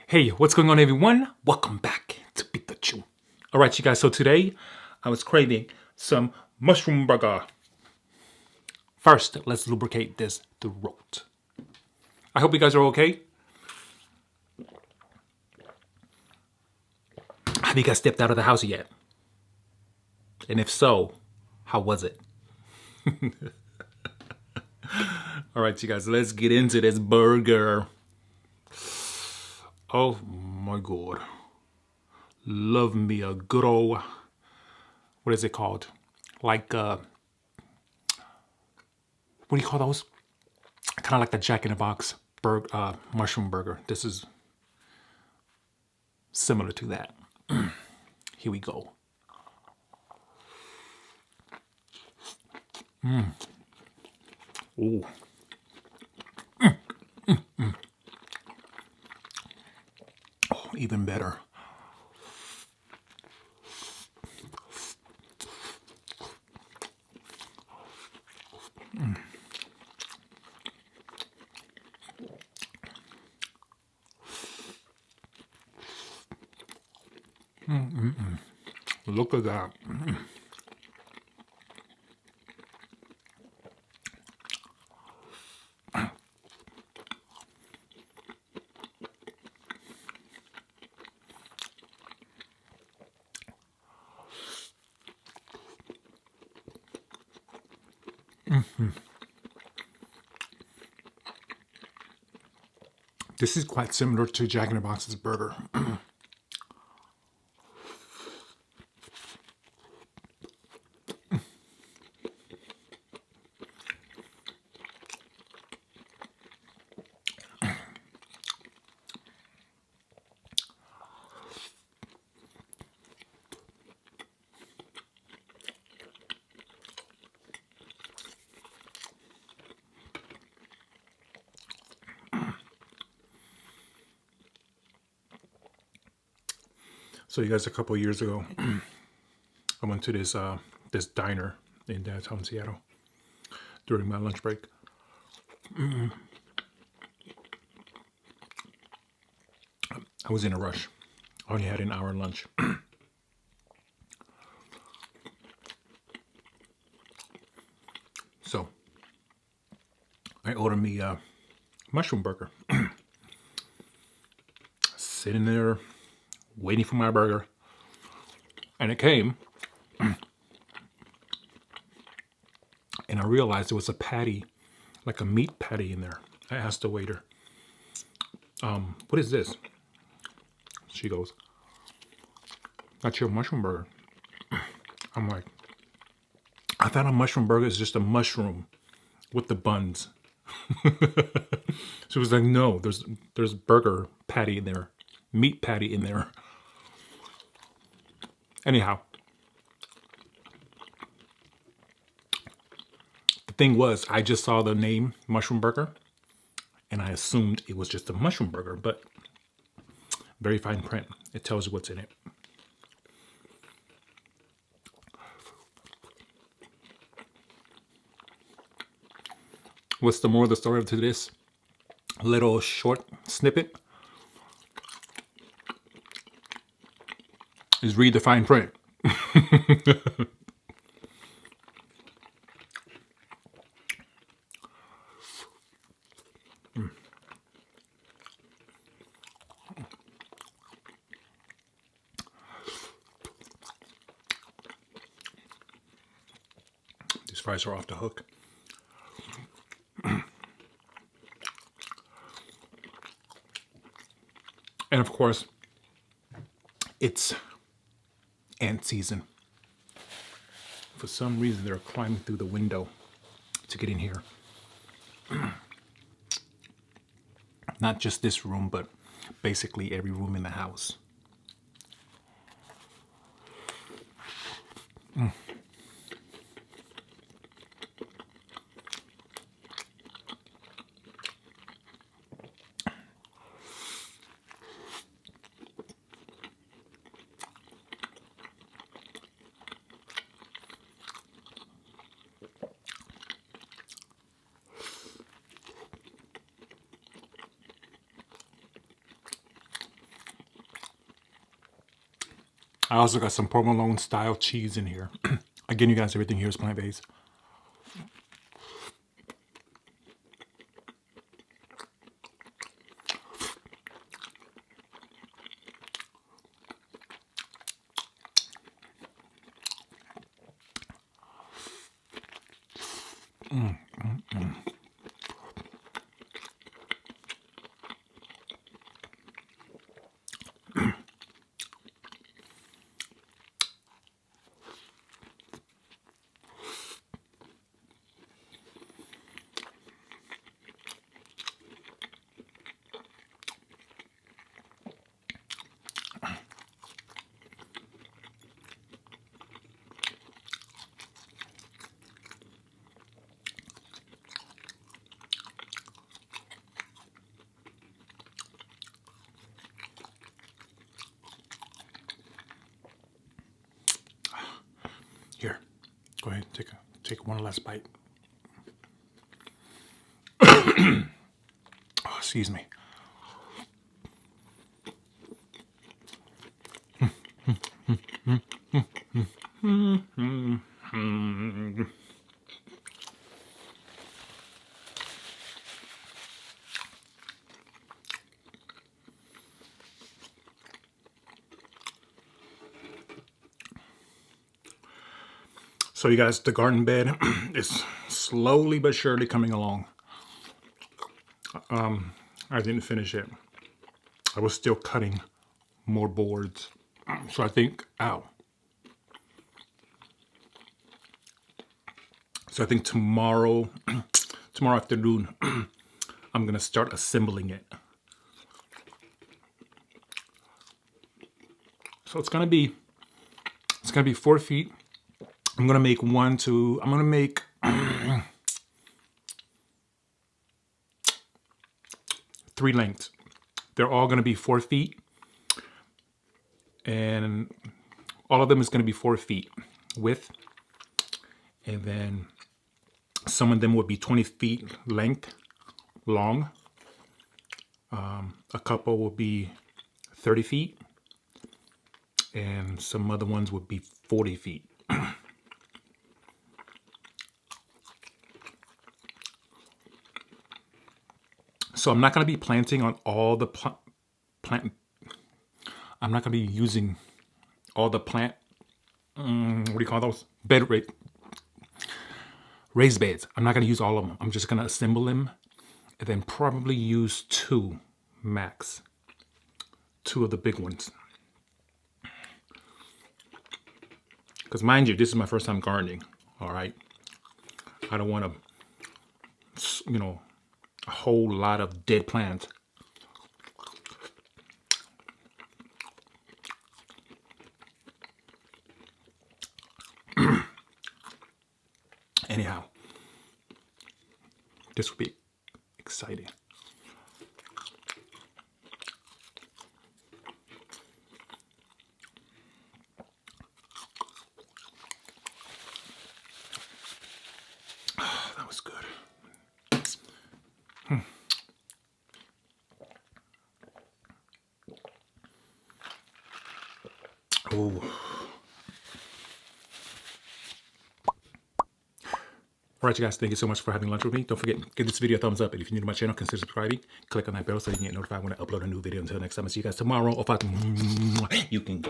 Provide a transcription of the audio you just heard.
Hey, what's going on, everyone? Welcome back to PitaChew. All right, you guys. So today, I was craving some mushroom burger. First, let's lubricate this throat. I hope you guys are okay. Have you guys stepped out of the house yet? And if so, how was it? All right, you guys. Let's get into this burger. Oh my God. Love me a good old, what is it called? Like, what do you call those? Kind of like the Jack in the Box mushroom burger. This is similar to that. Here we go. Ooh. Oh, even better. Look at that. This is quite similar to Jack in the Box's burger. So you guys, a couple of years ago, I went to this this diner in downtown Seattle during my lunch break. I was in a rush. I only had an hour lunch. So I ordered me a mushroom burger. Sitting there waiting for my burger, and it came, and I realized there was a patty, like a meat patty in there. I asked the waiter, what is this? She goes, that's your mushroom burger. I'm like, I thought a mushroom burger is just a mushroom with the buns. She was like, no, there's burger patty in there, meat patty in there. Anyhow, the thing was, I just saw the name mushroom burger, and I assumed it was just a mushroom burger, but very fine print. It tells you what's in it. What's the moral of the story to this little short snippet? Is read the fine print. These fries are off the hook. And of course, it's ant season. For some reason, they're climbing through the window to get in here. Not just this room, but basically every room in the house. I also got some provolone style cheese in here. Again, you guys, everything here is plant-based. Here, go ahead, take one last bite. Oh, excuse me. So you guys, the garden bed is slowly but surely coming along. I didn't finish it. I was still cutting more boards. So I think, ow. So I think tomorrow afternoon, I'm gonna start assembling it. So it's gonna be 4 feet. I'm gonna make 3 lengths. They're all gonna be 4 feet. And all of them is gonna be 4 feet width. And then some of them will be 20 feet length, long. A couple will be 30 feet. And some other ones would be 40 feet. So I'm not going to be planting on all the plant. I'm not going to be using all the plant. What do you call those? Raised beds. I'm not going to use all of them. I'm just going to assemble them, and then probably use 2 max. 2 of the big ones. Because mind you, this is my first time gardening. All right. I don't want to, a whole lot of dead plants. Anyhow, this will be exciting. That was good. Oh. Alright, you guys, thank you so much for having lunch with me. Don't forget, give this video a thumbs up. And if you're new to my channel, consider subscribing. Click on that bell so you can get notified when I upload a new video. Until next time, I'll see you guys tomorrow. Or if I can, you can.